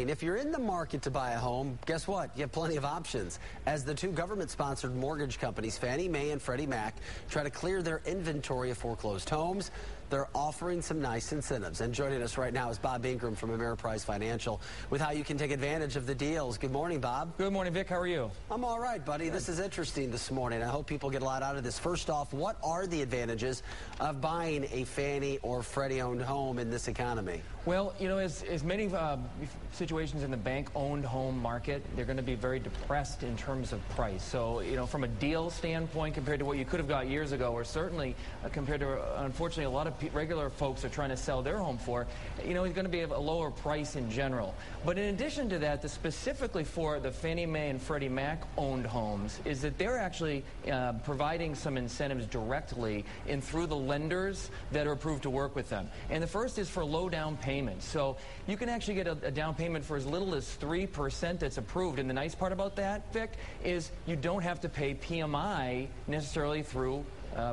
And if you're in the market to buy a home, guess what? You have plenty of options. As the two government-sponsored mortgage companies, Fannie Mae and Freddie Mac, try to clear their inventory of foreclosed homes, they're offering some nice incentives. And joining us right now is Bob Ingram from Ameriprise Financial with how you can take advantage of the deals. Good morning, Bob. Good morning, Vic. How are you? I'm all right, buddy. Good. This is interesting this morning. I hope people get a lot out of this. First off, what are the advantages of buying a Fannie or Freddie-owned home in this economy? Well, you know, as many situations in the bank-owned home market, they're going to be very depressed in terms of price. So, you know, from a deal standpoint compared to what you could have got years ago, or certainly compared to, unfortunately, a lot of regular folks are trying to sell their home for, you know, it's going to be a lower price in general. But in addition to that, specifically for the Fannie Mae and Freddie Mac owned homes, is that they're actually providing some incentives directly in through the lenders that are approved to work with them. And the first is for low down payments. So you can actually get a down payment for as little as 3% that's approved. And the nice part about that, Vic, is you don't have to pay PMI necessarily through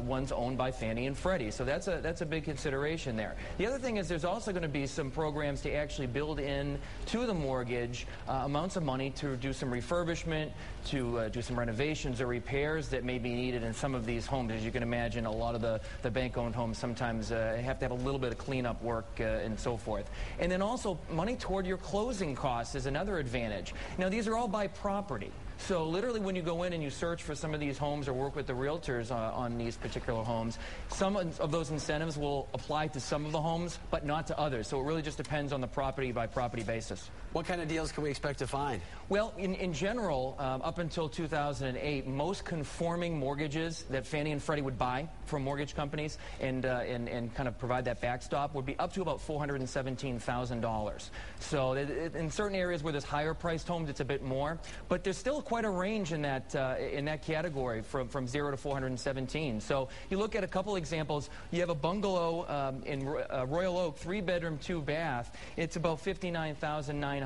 ones owned by Fannie and Freddie. So that's a big consideration there. The other thing is there's also going to be some programs to actually build in to the mortgage amounts of money to do some refurbishment, to do some renovations or repairs that may be needed in some of these homes. As you can imagine, a lot of the bank-owned homes sometimes have to have a little bit of cleanup work and so forth. And then also money toward your closing costs is another advantage. Now, these are all by property. So literally when you go in and you search for some of these homes or work with the realtors on these particular homes, some of those incentives will apply to some of the homes, but not to others. So it really just depends on the property by property basis. What kind of deals can we expect to find? Well, in general, up until 2008, most conforming mortgages that Fannie and Freddie would buy from mortgage companies and kind of provide that backstop would be up to about $417,000. So in certain areas where there's higher priced homes, it's a bit more, but there's still quite a range in that category from 0 to 417. So you look at a couple examples. You have a bungalow in Royal Oak, 3-bedroom, 2-bath. It's about $59,900.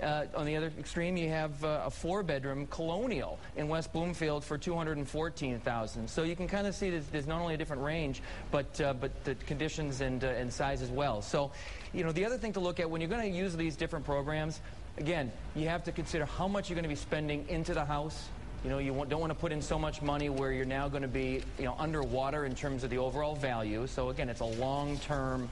On the other extreme, you have a 4-bedroom colonial in West Bloomfield for $214,000. So you can kind of see there's not only a different range, but the conditions and size as well. So, you know, the other thing to look at when you're going to use these different programs, again, you have to consider how much you're going to be spending into the house. You know, you don't want to put in so much money where you're now going to be, you know, underwater in terms of the overall value. So again, it's a long-term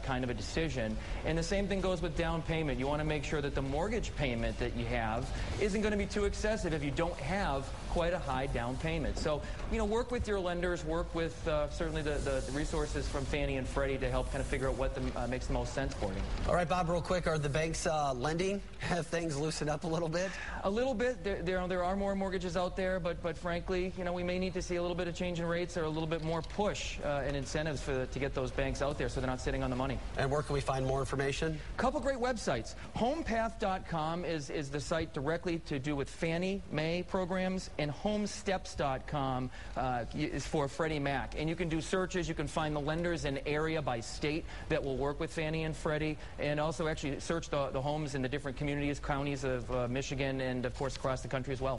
kind of a decision. And the same thing goes with down payment. You want to make sure that the mortgage payment that you have isn't going to be too excessive if you don't have quite a high down payment. So, you know, work with your lenders, work with certainly the resources from Fannie and Freddie to help kind of figure out what makes the most sense for you. All right, Bob, real quick, are the banks lending? Have things loosened up a little bit? A little bit. There are more mortgages out there, but frankly, you know, we may need to see a little bit of change in rates or a little bit more push and incentives to get those banks out there so they're not sitting on the money. And where can we find more information? A couple great websites. Homepath.com is the site directly to do with Fannie Mae programs, and Homesteps.com is for Freddie Mac. And you can do searches. You can find the lenders in area by state that will work with Fannie and Freddie, and also actually search the homes in the different communities, counties of Michigan, and of course across the country as well.